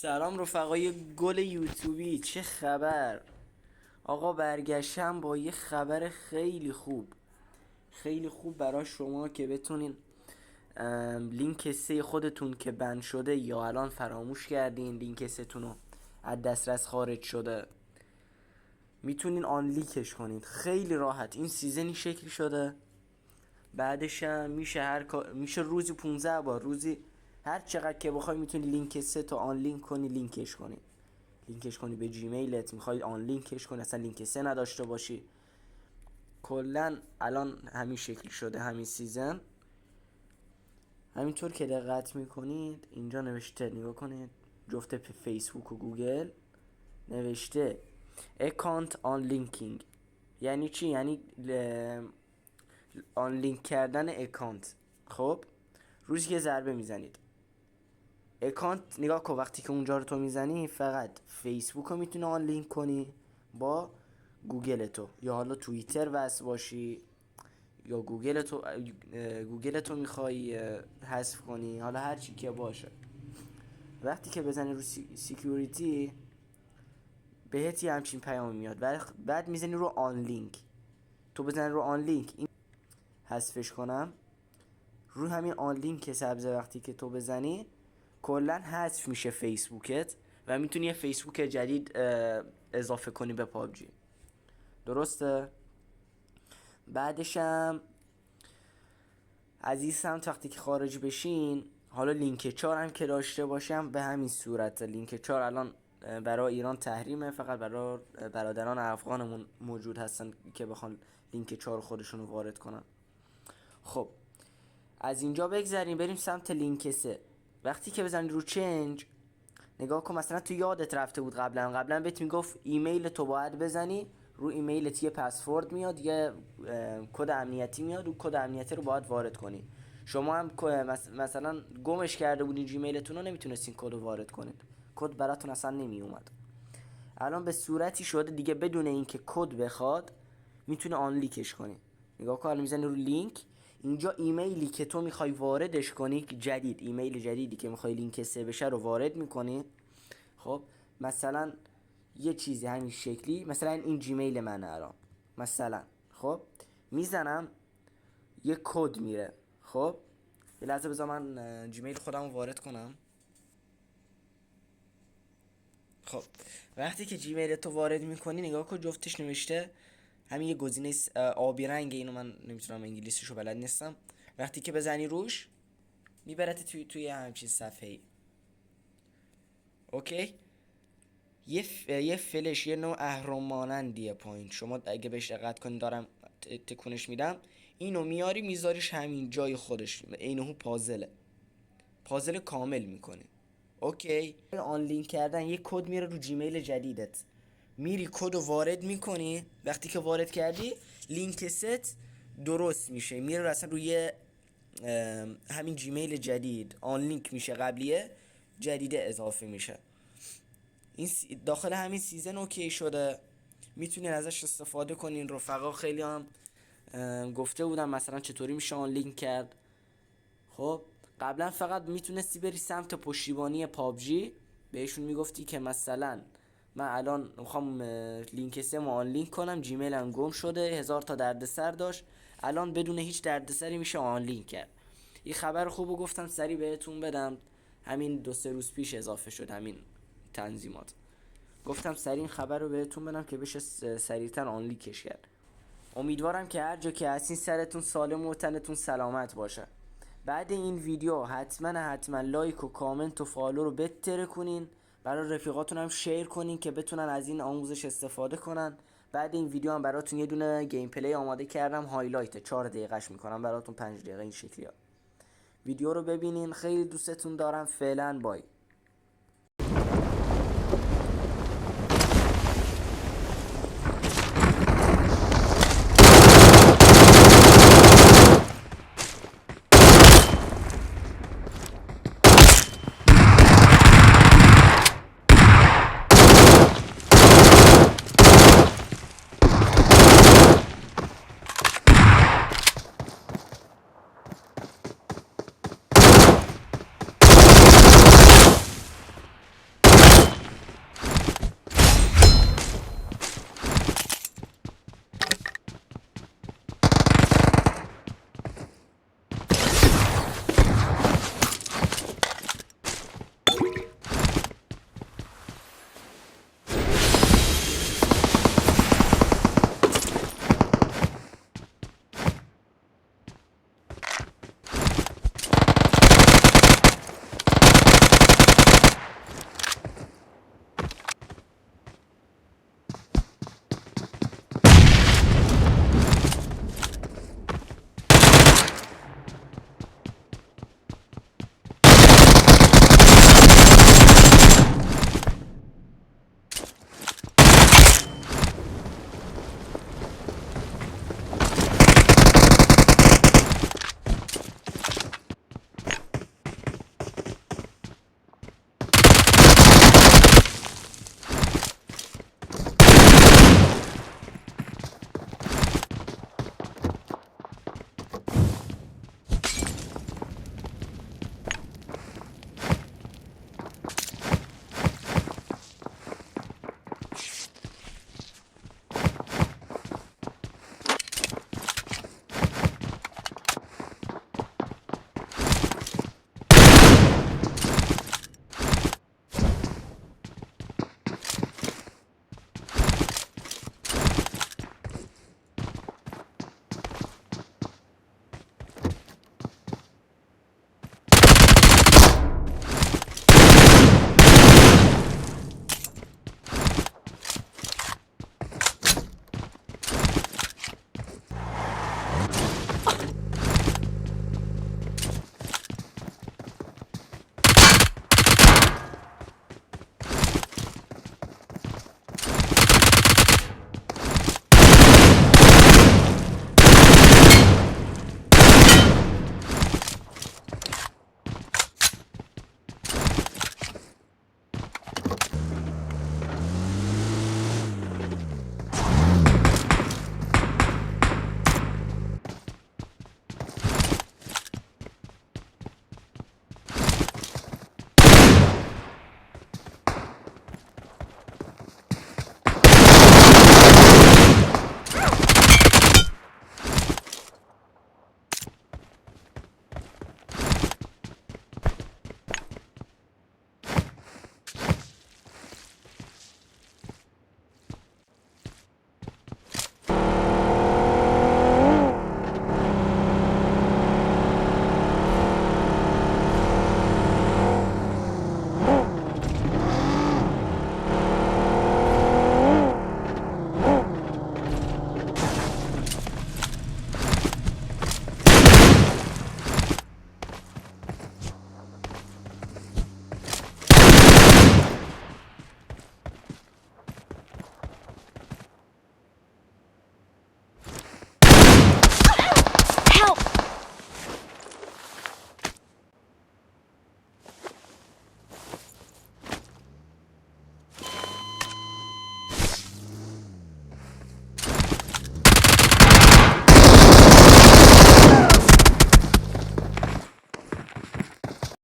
سلام رفقای گل یوتیوبی، چه خبر؟ آقا برگشتم با یه خبر خیلی خوب برای شما که بتونین لینک سه خودتون که بند شده یا الان فراموش کردین لینک ستون رو از دسترس خارج شده میتونین آن لیکش کنید خیلی راحت. این سیزنی شکلی شده، بعدش هم میشه روزی 15 بار، روزی هر چقدر که بخوای میتونی لینک سه تا آن لینک کنی، لینکش کنی به جیمیلت. میخوای آن لینکش کنی اصلا لینک سه نداشته باشی. کلا الان همین شکلی شده همین سیزن. همینطور که دقت میکنید اینجا نوشته، نگاه کنید، جفت فیسبوک و گوگل نوشته اکانت آن لینکینگ. یعنی چی؟ یعنی آن لینک کردن اکانت. خب روزی که ضربه میزنید اکانت، نگاه کن، وقتی که اونجا رو تو میزنی فقط فیسبوک رو میتونه آن لینک کنی با گوگل تو، یا حالا توییتر وصل باشی، یا گوگل تو میخوای حذف کنی، حالا هر چی که باشه. وقتی که بزنی رو سیکیوریتی بهت یه همچین پیام میاد، بعد میزنی رو آن لینک. تو بزنی رو آن لینک، این حذفش کنم، رو همین آن لینک سبزه وقتی که تو بزنی کلا حذف میشه فیسبوکت و میتونی یه فیسبوک جدید اضافه کنی به پابجی. درسته؟ بعدشم از این سمت وقتی که خارج بشین، حالا لینک 4 هم که داشته باشم به همین صورت. لینک 4 الان برای ایران تحریمه، فقط برای برادران افغانمون موجود هستن که بخوان لینک 4 خودشونو وارد کنن. خب از اینجا بگذریم بریم سمت لینک 3. وقتی که بزنی رو چنج، نگاه کن، مثلا تو یادت رفته بود قبلا بهت میگفت ایمیل تو باید بزنی، رو ایمیلت یه پسورد میاد، یه کد امنیتی میاد، رو کد امنیتی رو باید وارد کنی. شما هم مثلا گمش کرده بودین جیمیلتون رو، نمیتونستین کد رو وارد کنید، کد براتون اصلا نمی اومد. الان به صورتی شده دیگه بدون اینکه کد بخواد میتونه آن لیکش کنی. نگاه کن، میزنی رو لینک، اینجا ایمیلی که تو میخوای واردش کنی جدید، ایمیل جدیدی که میخوای لینک سه بشه رو وارد میکنی. خب مثلا یه چیزی همین شکلی، مثلا این جیمیل منه الان مثلا. خب میزنم یه کد میره. خب یه لحظه بذار من جیمیل خودم رو وارد کنم. خب وقتی که جیمیل تو وارد میکنی نگاه کن، جفتش نوشته همین یه گزینه آبی رنگه، اینو من نمیتونم انگلیسیشو بلد نیستم. وقتی که بزنی روش میبرت توی همچین صفحه‌ای. اوکی، یه فلش، یه نوع اهرم مانندیه پایین. شما اگه بهش دقت کنید دارم تکونش میدم، اینو میاری میذاریش همین جای خودش، اینو پازل کامل میکنه. اوکی، آن لینک کردن یه کد میره رو جیمیل جدیدت، میری کد رو وارد میکنی. وقتی که وارد کردی لینک ست درست میشه، میره اصلا روی همین جیمیل جدید آن لینک میشه، قبلیه جدیده اضافه میشه. این داخل همین سیزن اوکی شده، میتونین ازش استفاده کنین. رفقا خیلی هم گفته بودم مثلا چطوری میشه آن لینک کرد. خب قبلا فقط میتونستی بری سمت پشتیبانی پابجی، بهشون میگفتی که مثلا من الان میخوام لینک سه آن لینک کنم، جیمیلم گم شده، 1000 تا دردسر داشت، الان بدون هیچ دردسری میشه آن لینک کرد. این خبر خوبو گفتم سری بهتون بدم، همین 2-3 روز پیش اضافه شد همین تنظیمات. گفتم سری این خبر رو بهتون بدم که بشه سریعتر آن لینکش کرد. امیدوارم که هر جا که هستین سرتون سالم و تنتون سلامت باشه. بعد این ویدیو حتما لایک و کامنت و فالو رو بتره کنین، برای رفیقاتون هم شیر کنین که بتونن از این آموزش استفاده کنن. بعد این ویدیو هم براتون یه دونه گیم پلی آماده کردم، هایلایت 4 دقیقه‌اش میکنم براتون، 5 دقیقه این شکلی ها. ویدیو رو ببینین، خیلی دوستتون دارم. فعلا بای.